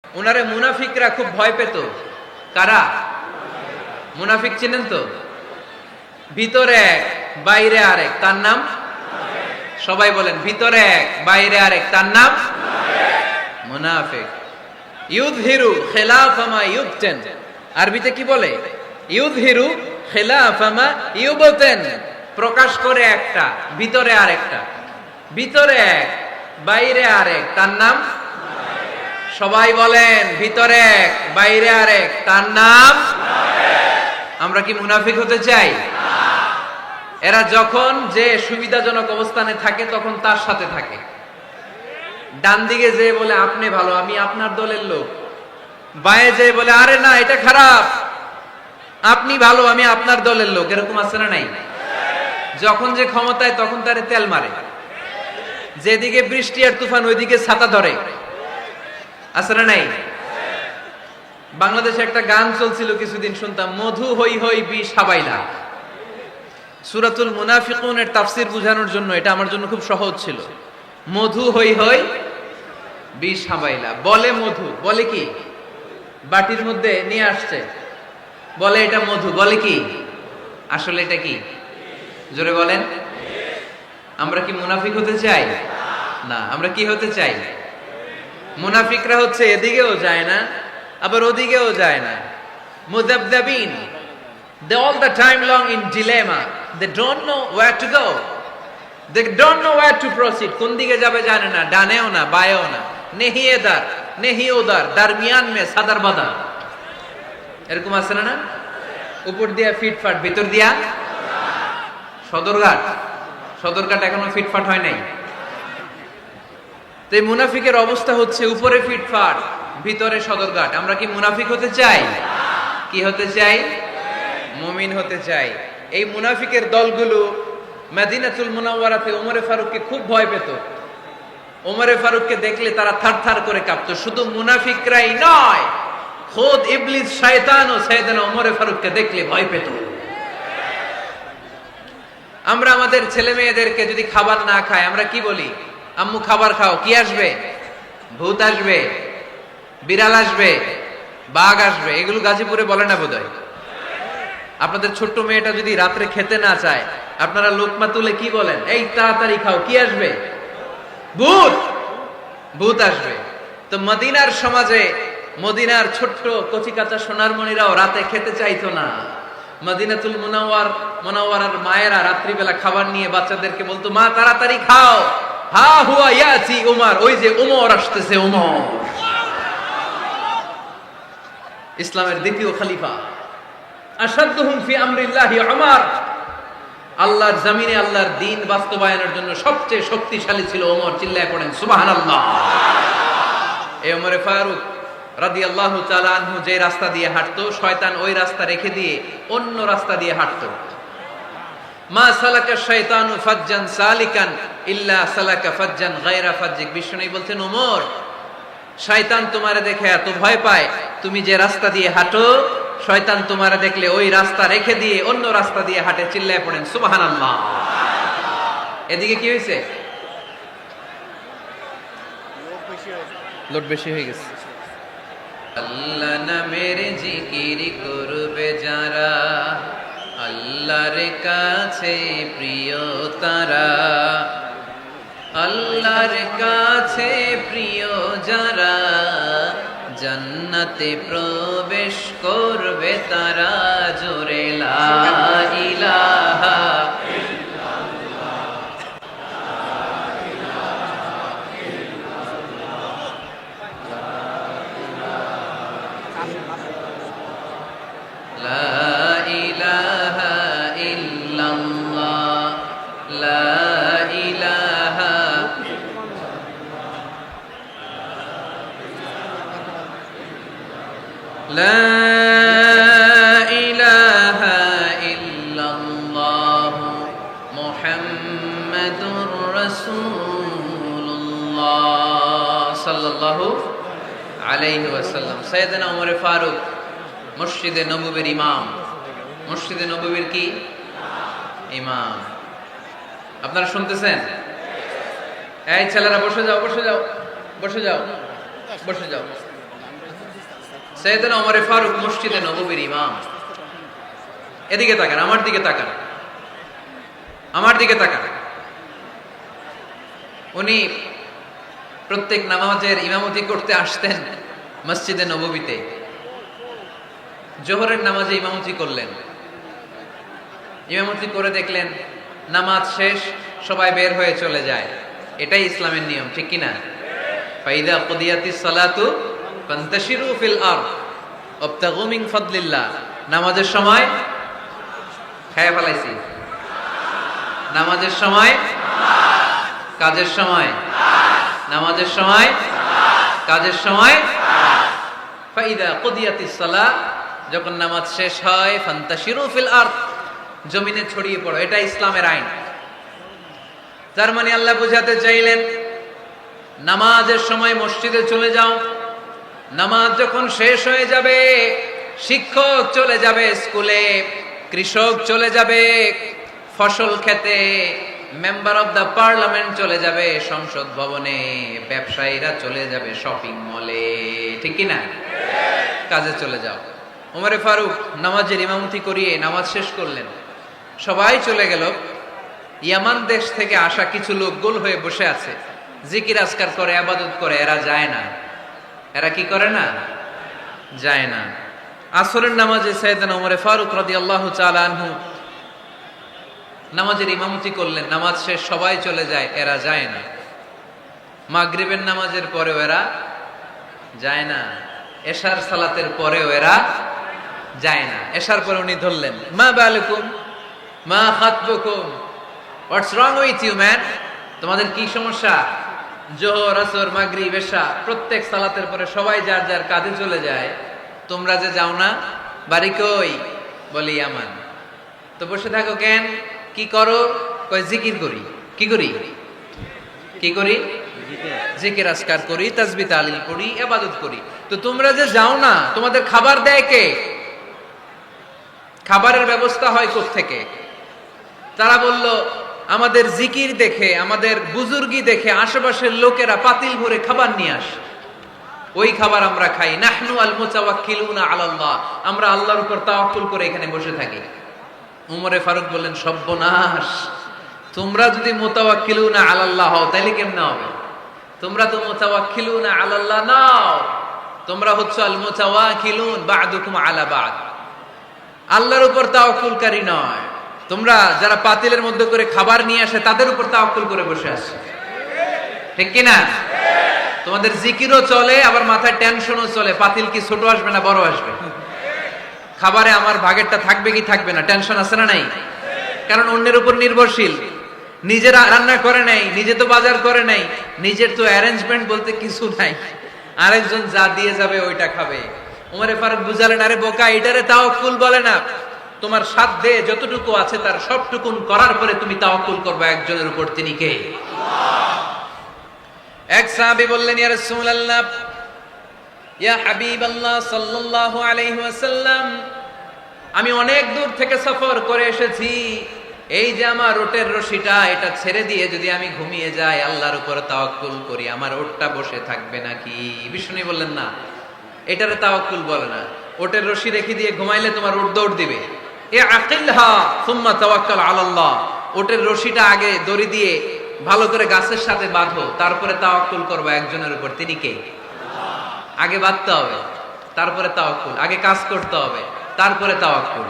উনারে মুনাফিকরা খুব ভয় পেত। কারা? মুনাফিক চিনেন তো? ভিতরে এক বাইরে আরেক, তার নাম? সবাই বলেন, ভিতরে এক বাইরে আরেক, তার নাম মুনাফিক। ইউযহিরু খিলাফা মা ইউবতিন, আরবিতে কি বলে? ইউযহিরু খিলাফা মা ইউবতিন, প্রকাশ করে একটা, ভিতরে আরেকটা। ভিতরে এক বাইরে আরেক, তার নাম? সবাই বলেন, ভিতরে এক বাইরে আরেক, তার নাম? আমরা কি মুনাফিক হতে চাই? এরা যখন যে সুবিধাজনক অবস্থানে থাকে তখন তার সাথে থাকে। ডান দিকে যে বলে আপনি ভালো, আমি আপনার দলের লোক। বায়ে যে বলে আরে না এটা খারাপ, আপনি ভালো, আমি আপনার দলের লোক। এরকম আছে না নাই? যখন যে ক্ষমতায় তখন তারে তেল মারে। যেদিকে বৃষ্টি আর তুফান ওইদিকে ছাতা ধরে। আছে না নাই? বাংলাদেশে একটা গান চলছিল কিছুদিন, শুনতাম, মধু হই হই বিষ হাবাইলা। সূরাতুল মুনাফিকুনের তাফসীর বোঝানোর জন্য এটা আমার জন্য খুব সহজ ছিল। মধু হই হই বিষ হাবাইলা। বলে মধু, বলে কি? বাটির মধ্যে নিয়ে আসছে, বলে এটা মধু, বলে কি? আসলে এটা কি? জোরে বলেন। আমরা কি মুনাফিক হতে চাই? না। আমরা কি হতে চাই? মুনাফিকরা হচ্ছে এদিকেও যায় না আবার ওদিকেও যায় না। মুযাবযাবিন, they all the time long in dilemma, they don't know where to go, they don't know where to proceed, কোন দিকে যাবে জানে না, ডানেও না বায়েও না, নেহি এদার নেহি ওদার, দরমিয়ান মে সাদার বাদার। এরকম আছে না? উপর দিয়া ফিটফাট, ভিতর দিয়া সদরঘাট। সদরঘাট এখনো ফিটফাট হয় নাই। তো এই মুনাফিকের অবস্থা হচ্ছে উপরে ফিটফাট, ভিতরে সদরঘাট। আমরা কি মুনাফিক হতে চাই? কি হতে চাই? মুমিন হতে চাই। এই মুনাফিকের দলগুলো মদিনাতুল মুনাওয়ারাতে ওমরে ফারুককে খুব ভয় পেত। ওমরে ফারুককে দেখলে তারা থারথার করে কাঁপতো। শুধু মুনাফিকরাই নয়, খোদ ইবলিস শয়তানও সাইয়েদনা ওমরে ফারুককে দেখলে ভয় পেত। আমরা আমাদের ছেলে মেয়েদেরকে যদি খাবার না খায় আমরা কি বলি? আম্মু খাবার খাও। কি আসবে? ভূত আসবে, বিড়াল আসবে, বাঘ আসবে। এগুলো গাজীপুরে বলে না বোধহয়। আপনাদের ছোট্ট মেয়েটা যদি রাত্রে খেতে না চায়, আপনারা লোকমা তুলে কি বলেন? এই তাড়াতাড়ি খাও, কি আসবে? ভূত। ভূত আসবে। তো মদিনার সমাজে মদিনার ছোট্ট কচিকাঁচা সোনারমণিরাও রাতে খেতে চাইতো না। মদিনাতুল মুনাওয়ারার মায়েরা রাত্রিবেলা খাবার নিয়ে বাচ্চাদেরকে বলতো, মা তাড়াতাড়ি খাও, হা হুয়া ইয়াতি উমর, ওই যে উমর আসতেছে। উমর ইসলামের দ্বিতীয় খলিফা। আশাদ্দুহুম ফি আমরিল্লাহি উমর, আল্লাহর জমিনে আল্লাহর দ্বীন বাস্তবায়নের জন্য সবচেয়ে শক্তিশালী ছিল ওমর। চিল্লায় পড়েন সুবহানাল্লাহ। এই ওমরে ফারুক রাদিয়াল্লাহু তাআলা আনহু যে রাস্তা দিয়ে হাঁটতো, শয়তান ওই রাস্তা রেখে দিয়ে অন্য রাস্তা দিয়ে হাঁটতো। মা সালাকা শাইতানু ফাজ্জান সালিকান ইল্লা সালাকা ফাজ্জান গায়রা ফাজ্জিক। বিষ্ণু বলছেন, ওমর, শয়তান তোমারে দেখে এত ভয় পায়, তুমি যে রাস্তা দিয়ে হাঁটো শয়তান তোমারে দেখলে ওই রাস্তা রেখে দিয়ে অন্য রাস্তা দিয়ে হাঁটে। চিল্লায় পড়েন সুবহানাল্লাহ। এদিকে কি হয়েছে? লোড বেশি হয়ে গেছে। আল্লাহ নামের জিকির করবে যারা, আল্লাহর কাছে প্রিয় তারা। আল্লাহর কাছে প্রিয় যারা, জান্নাতে প্রবেশ করবে তারা। জোরে লা ইলাহা ইল্লাল্লাহ, লা ইলাহা ইল্লাল্লাহ, লা ইলাহা লা ইলাহা ইল্লাল্লাহ মুহাম্মাদুর রাসূলুল্লাহ সাল্লাল্লাহু আলাইহি ওয়াসাল্লাম। সাইয়েদনা ওমর ফারুক মসজিদে নববীর ইমাম। মসজিদে নববীর কি? ইমাম। আপনারা শুনতেছেন? এই ছেলেরা বসে যাও, বসে যাও, বসে যাও, বসে যাও। সাইয়েদনা ওমর ফারুক মসজিদে নববীর ইমাম। এদিকে তাকান, আমার দিকে তাকান, আমার দিকে তাকান। উনি প্রত্যেক নামাজের ইমামতি করতে আসতেন মসজিদে নববীতে। জোহরের নামাজে ইমামতি করলেন, ইমামতি করে দেখলেন নামাজ শেষ, সবাই বের হয়ে চলে যায়। এটাই ইসলামের নিয়ম, ঠিক কিনা? ফাইদা কুদিয়াতিস সালাতু ফান্তাশিরু ফিল আরদ ওয়াবতাগু মিন ফাদলিল্লাহ। নামাজের সময় খেয়ে ফেলাইছি, নামাজের সময়, কাজের সময়, নামাজের সময়, কাজের সময়। ফাইদা কুদিয়াতিস সালাত, যখন নামাজ শেষ হয়, ফান্তাশিরু ফিল আরদ, জমিনে ছড়িয়ে পড়ো। এটা ইসলামের আইন। তার মানে আল্লাহ বুঝাতে চাইলেন নামাজের সময় মসজিদে চলে যাও। নামাজ যখন শেষ হয়ে যাবে, শিক্ষক চলে যাবে স্কুলে, কৃষক চলে যাবে ফসল খেতে, মেম্বার অফ দ্য পার্লামেন্ট চলে যাবে সংসদ ভবনে, ব্যবসায়ীরা চলে যাবে শপিং মলে, ঠিক কিনা? কাজে চলে যাও। ওমরে ফারুক নামাজের ইমামতি করিয়ে নামাজ শেষ করলেন, সবাই চলে গেল। ইয়ামান দেশ থেকে আসা কিছু লোক গোল হয়ে বসে আছে, জিকির আজকার করে, ইবাদত করে। এরা যায় না। এরা কি করে না? যায় না। আসরের নামাজে সাইয়েদনা ওমর ফারুক রাদিয়াল্লাহু তাআলা আনহু নামাজের ইমামতি করলেন। নামাজ শেষ, সবাই চলে যায়, এরা যায় না। মাগরিবের নামাজের পরেও এরা যায় না। এশার সালাতের পরেও এরা যায় না। এশার পরে উনি ধরলেন, মা বালুকুম মা খাতবুকুম, হোয়াটস রং উইথ ইউ ম্যান? তোমাদের কি সমস্যা? জোহর, আসর, মাগরিব, এশা প্রত্যেক সালাতের পরে সবাই যার যার কাজে চলে যায়, তোমরা যে যাও না? বাড়ি কই? বলি ইয়ামান। তো বসে থাকো কেন? কি করো? কই জিকির করি। কি করি? কি করি? জিকির আজকার করি, তাসবিহ তাহলিল করি, ইবাদত করি। তো তোমরা যে যাও না, তোমাদের খাবার দেয় কে? খাবারের ব্যবস্থা হয় কোত্থেকে? তারা বলল, আমাদের জিকির দেখে, আমাদের বুজুর্গি দেখে আশেপাশের লোকেরা পাতিল ভরে খাবার নিয়ে আসে, ওই খাবার আমরা খাই। নাহনু আল মুতাওয়াক্কিলুনা আলাল্লাহ, আমরা আল্লাহর উপর তাওয়াক্কুল করে এখানে বসে থাকি। উমরে ফারুক বললেন, সর্বনাশ, তোমরা যদি মুতাওয়াক্কিলুনা আলাল্লাহ হও তাহলে কেমনে হবে? তোমরা তো মুতাওয়াক্কিলুনা আলাল্লাহ নাও, তোমরা হচ্ছে আল মুতাওয়াক্কিলুন বা'দুকুম আলা বা'দ, আল্লাহর উপর তাওয়াক্কুলকারী নয়। তোমরা যারা পাতিলের মধ্যে করে খাবার নিয়ে আসে তাদের উপর তাওয়াক্কুল করে বসে আছে, ঠিক কি না? তোমাদের জিকিরও চলে, আবার মাথায় টেনশনও চলে, পাতিল কি ছোট আসবে না বড় আসবে, খাবারে আমার ভাগেরটা থাকবে কি থাকবে না, টেনশন আছে না নাই? কারণ অন্যের উপর নির্ভরশীল, নিজেরা রান্না করে নাই, নিজে তো বাজার করে নাই, নিজের তো অ্যারেঞ্জমেন্ট বলতে কিছু নাই, আরেকজন যা দিয়ে যাবে ওইটা খাবে। ওমরে ফারুক বুঝালেন, আরে বোকা, এটারে তাওয়াক্কুল বলে না। তোমার সাধ্যে যতটুকু আছে তার সবটুকুন করার পরে তুমি তাওয়াক্কুল করবে একজনের উপর, তিনি কে? এক সাহাবী বললেন, ইয়া রাসূলুল্লাহ, ইয়া হাবিবাল্লাহ সাল্লাল্লাহু আলাইহি ওয়াসাল্লাম, আমি অনেক দূর থেকে সফর করে এসেছি, এই যে আমার ওটের রশিটা, এটা ছেড়ে দিয়ে যদি আমি ঘুমিয়ে যাই, আল্লাহর উপর তাওয়াক্কুল করি, আমার ওটটা বসে থাকবে নাকি? বিষ্ণু বললেন, না, এটারে তাওয়াক্কুল বলে না। ওটের রশি রেখে দিয়ে ঘুমাইলে তোমার ওট দৌড় দিবে। এ আকিলহা সুম্মা তাওয়াক্কাল আলাল্লাহ, ওটের রশিটা আগে দড়ি দিয়ে ভালো করে গাছের সাথে বাঁধো, তারপরে তাওয়াক্কুল করবে একজনের উপর, তিনি কে? আগে বাঁধতে হবে, তারপরে তাওয়াক্কুল, আগে কাজ করতে হবে, তারপরে তাওয়াক্কুল।